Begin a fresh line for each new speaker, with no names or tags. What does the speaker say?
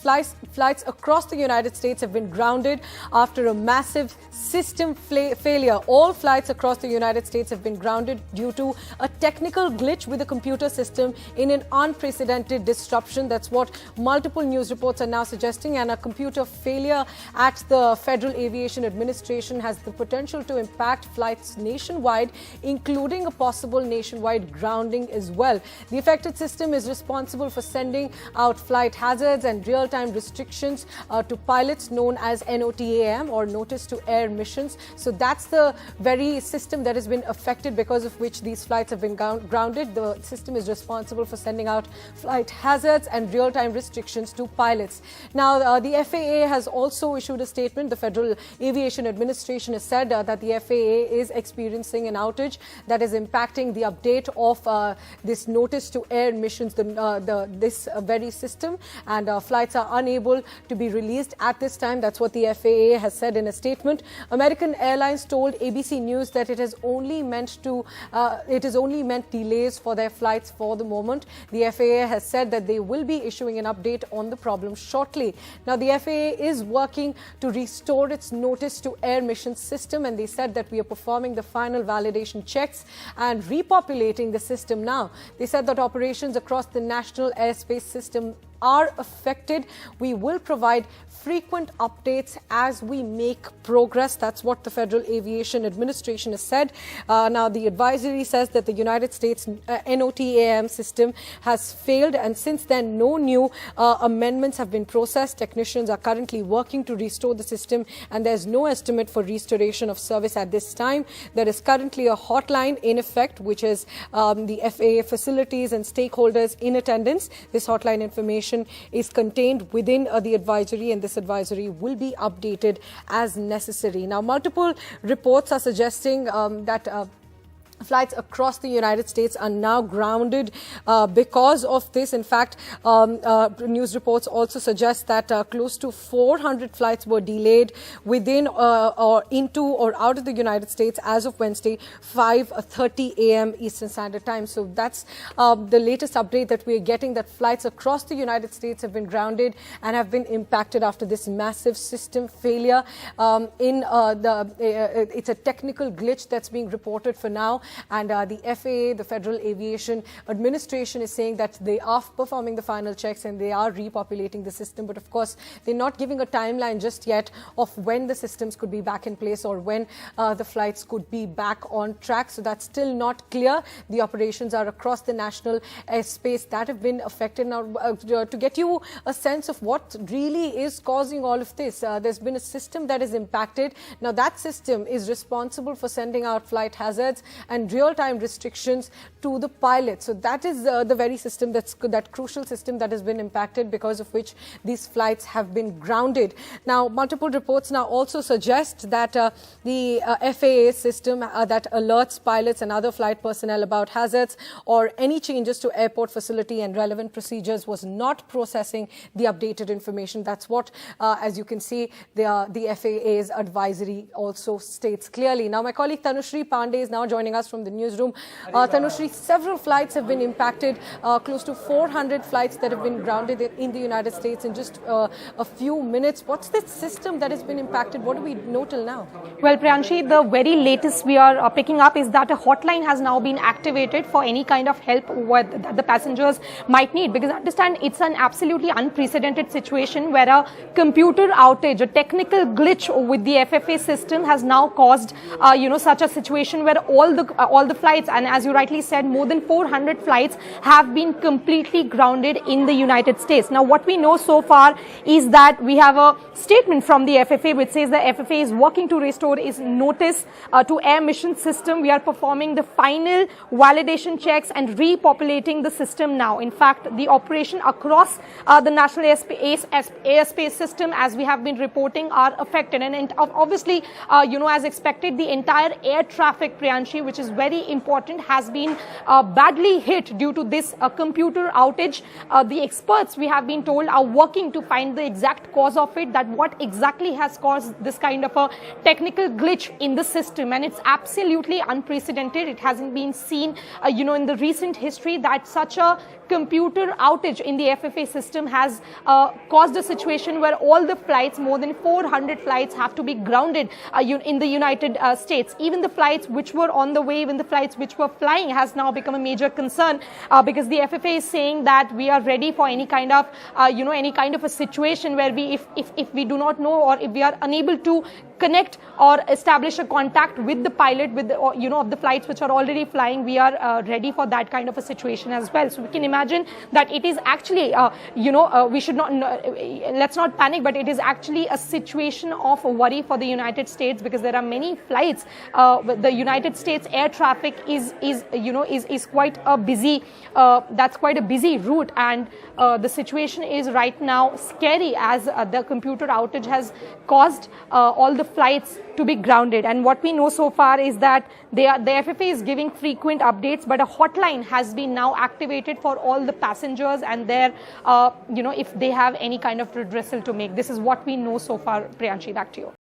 flights across the United States have been grounded after a massive system failure. All flights across the United States have been grounded due to a technical glitch with the computer system in an unprecedented disruption. That's what multiple news reports are now suggesting, and a computer failure at the Federal Aviation Administration has the potential to impact flights nationwide, including a possible nationwide grounding as well. The affected system is responsible for sending out flight hazards and real-time restrictions to pilots, known as Notam, or Notice to Air Missions. So that's the very system that has been affected, because of which these flights have been grounded. The system is responsible for sending out flight hazards and real-time restrictions to pilots. Now, the FAA has also issued a statement. The Federal Aviation Administration has said that the FAA is experiencing an outage that is impacting the update of this Notice to Air Missions, this very system, and flights are unable to be released at this time. That's what the FAA has said in a statement. American Airlines told ABC News that it has only meant delays for their flights for the moment. The FAA has said that they will be issuing an update on the problem shortly. Now, the FAA is working to restore its Notice to Air Mission system, and they said that we are performing the final validation checks and repopulating the system now. They said that operations across the national airspace system are affected. We will provide frequent updates as we make progress. That's what the Federal Aviation Administration has said. Now, the advisory says that the United States NOTAM system has failed, and since then, no new amendments have been processed. Technicians are currently working to restore the system, and there's no estimate for restoration of service at this time. There is currently a hotline in effect, which is the FAA facilities and stakeholders in attendance. This hotline information is contained within the advisory, and this advisory will be updated as necessary. Now, multiple reports are suggesting that flights across the United States are now grounded because of this. In fact, news reports also suggest that close to 400 flights were delayed within or into or out of the United States as of Wednesday, 5:30 a.m. Eastern Standard Time. So that's the latest update that we are getting, that flights across the United States have been grounded and have been impacted after this massive system failure. It's a technical glitch that's being reported for now. And the FAA, the Federal Aviation Administration, is saying that they are performing the final checks and they are repopulating the system. But of course, they're not giving a timeline just yet of when the systems could be back in place or when the flights could be back on track. So that's still not clear. The operations are across the national airspace that have been affected. Now, to get you a sense of what really is causing all of this, there's been a system that is impacted. Now, that system is responsible for sending out flight hazards and real-time restrictions to the pilot. So that is the very system, that crucial system that has been impacted, because of which these flights have been grounded. Now, multiple reports now also suggest that the FAA system that alerts pilots and other flight personnel about hazards or any changes to airport facility and relevant procedures was not processing the updated information. That's what, as you can see, the FAA's advisory also states clearly. Now, my colleague Tanushri Pandey is now joining us from the newsroom. Tanushri, several flights have been impacted, close to 400 flights that have been grounded in the United States in just a few minutes. What's this system that has been impacted? What do we know till now?
Well, Priyanshi, the very latest we are picking up is that a hotline has now been activated for any kind of help that the passengers might need, because understand it's an absolutely unprecedented situation where a computer outage, a technical glitch with the FFA system has now caused such a situation where all the flights, and as you rightly said, more than 400 flights have been completely grounded in the United States. Now, what we know so far is that we have a statement from the FFA which says the FFA is working to restore its Notice to Air Mission system. We are performing the final validation checks and repopulating the system now. In fact, the operation across the national airspace system, as we have been reporting, are affected. And obviously, as expected, the entire air traffic, Priyanshi, which is very important, has been badly hit due to this computer outage. The experts, we have been told, are working to find the exact cause of it, that what exactly has caused this kind of a technical glitch in the system. And it's absolutely unprecedented. It hasn't been seen, in the recent history, that such a computer outage in the FFA system has caused a situation where all the flights, more than 400 flights, have to be grounded in the United States. Even the flights which were on the way, even the flights which were flying, has now become a major concern because the FFA is saying that we are ready for any kind of, any kind of a situation where we, if we do not know, or if we are unable to connect or establish a contact with the pilot, with the, of the flights which are already flying, we are ready for that kind of a situation as well. So we can imagine that it is actually, we should not, let's not panic, but it is actually a situation of worry for the United States, because there are many flights. The United States air traffic is quite a busy, that's quite a busy route, and the situation is right now scary, as the computer outage has caused all the flights to be grounded. And what we know so far is that the FFA is giving frequent updates, but a hotline has been now activated for all the passengers and their, if they have any kind of redressal to make. This is what we know so far. Priyanshi, back to you.